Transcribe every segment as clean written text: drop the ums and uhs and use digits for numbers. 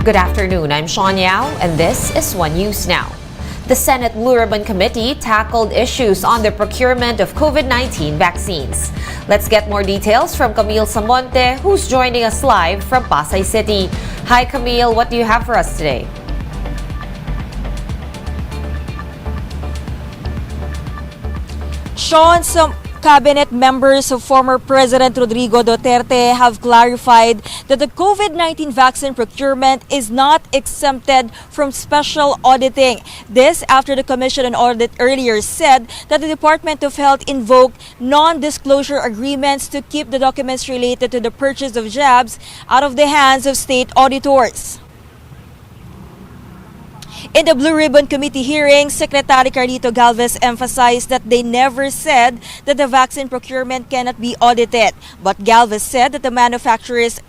Good afternoon, I'm Sean Yao, and this is One News Now. The Senate Blue Ribbon Committee tackled issues on the procurement of COVID-19 vaccines. Let's get more details from Camille Samonte, who's joining us live from Pasay City. Hi Camille, what do you have for us today? Sean, some cabinet members of former President Rodrigo Duterte have clarified that the COVID-19 vaccine procurement is not exempted from special auditing. This after the Commission on Audit earlier said that the Department of Health invoked non-disclosure agreements to keep the documents related to the purchase of jabs out of the hands of state auditors. In the Blue Ribbon Committee hearing, Secretary Carlito Galvez emphasized that they never said that the vaccine procurement cannot be audited. But Galvez said that the manufacturers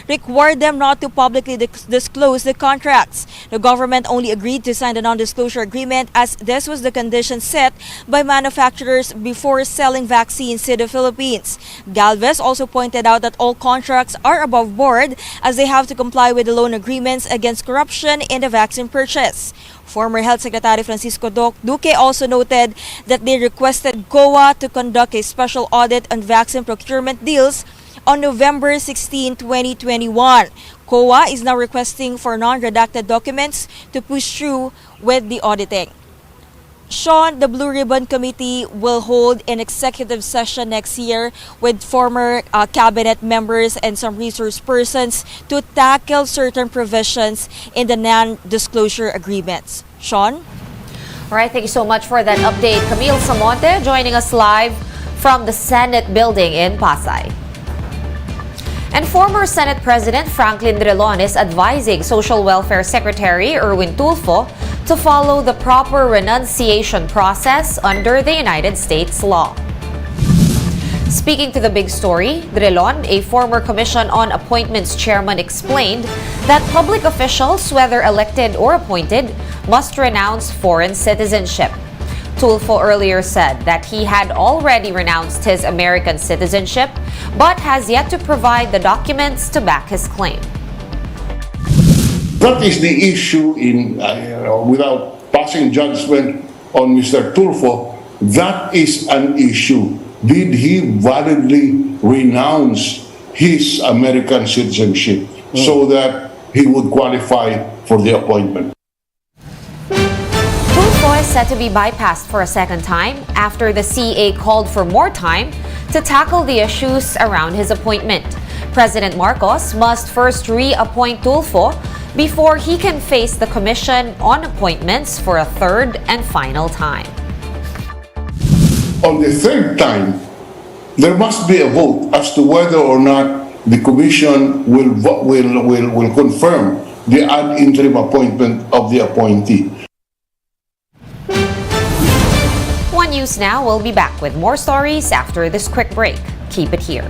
required them not to publicly disclose the contracts. The government only agreed to sign the non-disclosure agreement as this was the condition set by manufacturers before selling vaccines to the Philippines. Galvez also pointed out that all contracts are above board as they have to comply with the loan agreements against corruption in the vaccine purchase. Former Health Secretary Francisco Duque also noted that they requested COA to conduct a special audit on vaccine procurement deals on November 16, 2021. COA is now requesting for non-redacted documents to push through with the auditing. Sean, the Blue Ribbon Committee will hold an executive session next year with former cabinet members and some resource persons to tackle certain provisions in the non-disclosure agreements. Sean? All right, thank you so much for that update. Camille Samonte joining us live from the Senate building in Pasay. And former Senate President Franklin Drilon is advising Social Welfare Secretary Erwin Tulfo to follow the proper renunciation process under the United States law. Speaking to the big story, Drilon, a former Commission on Appointments chairman, explained that public officials, whether elected or appointed, must renounce foreign citizenship. Tulfo earlier said that he had already renounced his American citizenship, but has yet to provide the documents to back his claim. That is the issue without passing judgment on Mr. Tulfo, that is an issue. Did he validly renounce his American citizenship so that he would qualify for the appointment? Tulfo is set to be bypassed for a second time after the CA called for more time to tackle the issues around his appointment. President Marcos must first reappoint Tulfo before he can face the Commission on Appointments for a third and final time. On the third time, there must be a vote as to whether or not the Commission will confirm the ad interim appointment of the appointee. One News Now will be back with more stories after this quick break. Keep it here.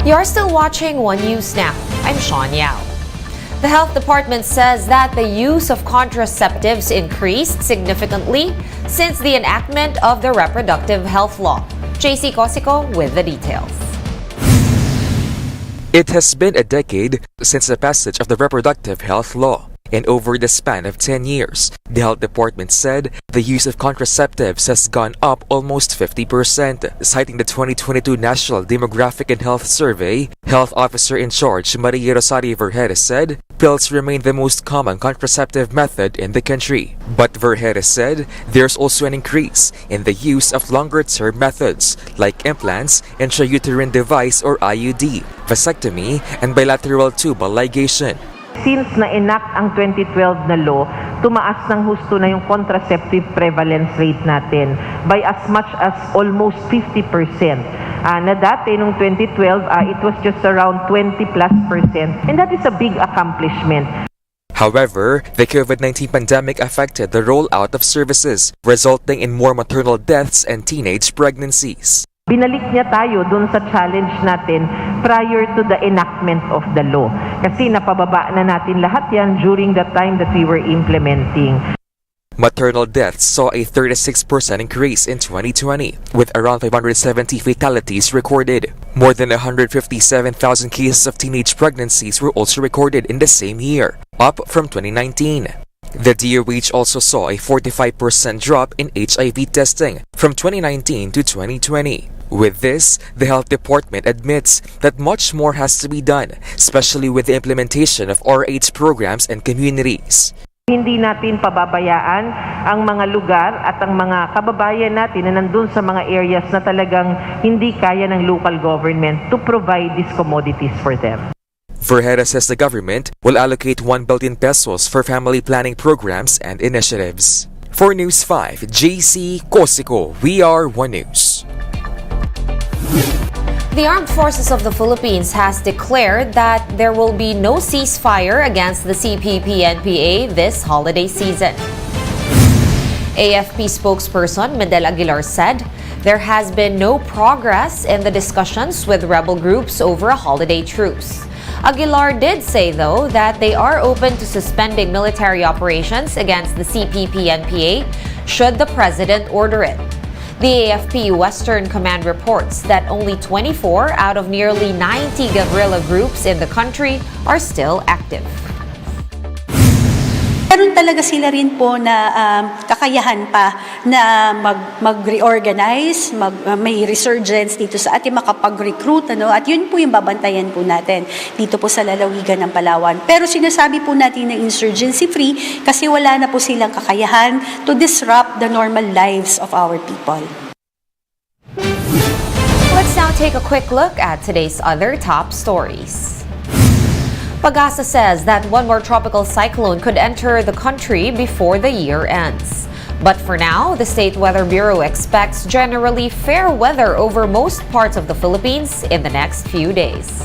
You're still watching One News now. I'm Sean Yao. The Health Department says that the use of contraceptives increased significantly since the enactment of the Reproductive Health Law. JC Cosico with the details. It has been a decade since the passage of the Reproductive Health Law. And over the span of 10 years, the Health Department said the use of contraceptives has gone up almost 50%. Citing the 2022 National Demographic and Health Survey, Health Officer in Charge Maria Rosario Vergeres said pills remain the most common contraceptive method in the country. But Vergeres said there's also an increase in the use of longer-term methods like implants, intrauterine device or IUD, vasectomy, and bilateral tubal ligation. Since na-enact ang 2012 na law, tumaas ng husto na yung contraceptive prevalence rate natin by as much as almost 50%. Na dati, nung 2012, it was just around 20+%. And that is a big accomplishment. However, the COVID-19 pandemic affected the rollout of services, resulting in more maternal deaths and teenage pregnancies. Binalik niya tayo dun sa challenge natin prior to the enactment of the law. Kasi napababa na natin lahat yan during the time that we were implementing. Maternal deaths saw a 36% increase in 2020, with around 570 fatalities recorded. More than 157,000 cases of teenage pregnancies were also recorded in the same year, up from 2019. The DOH also saw a 45% drop in HIV testing from 2019 to 2020. With this, the Health Department admits that much more has to be done, especially with the implementation of RH programs in communities. Hindi natin pababayaan ang mga lugar at ang mga kababayan natin na nandun sa mga areas na talagang hindi kaya ng local government to provide these commodities for them. Vergeres says the government will allocate 1 billion pesos for family planning programs and initiatives. For News 5, JC Cosico, we are One News. The Armed Forces of the Philippines has declared that there will be no ceasefire against the CPP-NPA this holiday season. AFP spokesperson Mendel Aguilar said there has been no progress in the discussions with rebel groups over a holiday truce. Aguilar did say, though, that they are open to suspending military operations against the CPP-NPA should the president order it. The AFP Western Command reports that only 24 out of nearly 90 guerrilla groups in the country are still active. Meron talaga sila rin po na kakayahan pa na mag-reorganize, may resurgence dito sa ating makapag-recruit, at yun po yung babantayan po natin dito po sa lalawigan ng Palawan. Pero sinasabi po natin na insurgency-free kasi wala na po silang kakayahan to disrupt the normal lives of our people. Let's now take a quick look at today's other top stories. Pag-asa says that one more tropical cyclone could enter the country before the year ends. But for now, the State Weather Bureau expects generally fair weather over most parts of the Philippines in the next few days.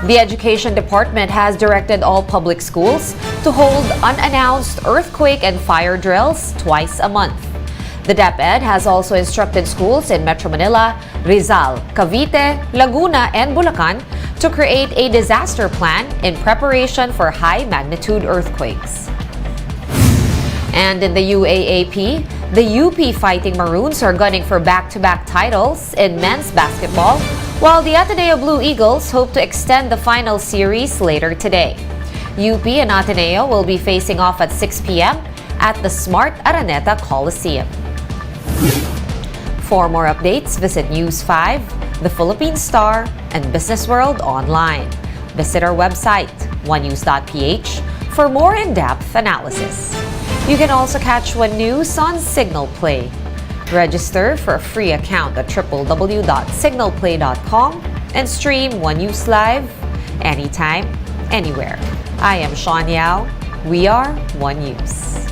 The Education Department has directed all public schools to hold unannounced earthquake and fire drills twice a month. The DepEd has also instructed schools in Metro Manila, Rizal, Cavite, Laguna, and Bulacan to create a disaster plan in preparation for high-magnitude earthquakes. And in the UAAP, the UP Fighting Maroons are gunning for back-to-back titles in men's basketball, while the Ateneo Blue Eagles hope to extend the final series later today. UP and Ateneo will be facing off at 6 p.m. at the Smart Araneta Coliseum. For more updates, visit News 5, The Philippine Star, and Business World online. Visit our website, onenews.ph, for more in-depth analysis. You can also catch One News on Signal Play. Register for a free account at www.signalplay.com and stream One News live anytime, anywhere. I am Sean Yao. We are One News.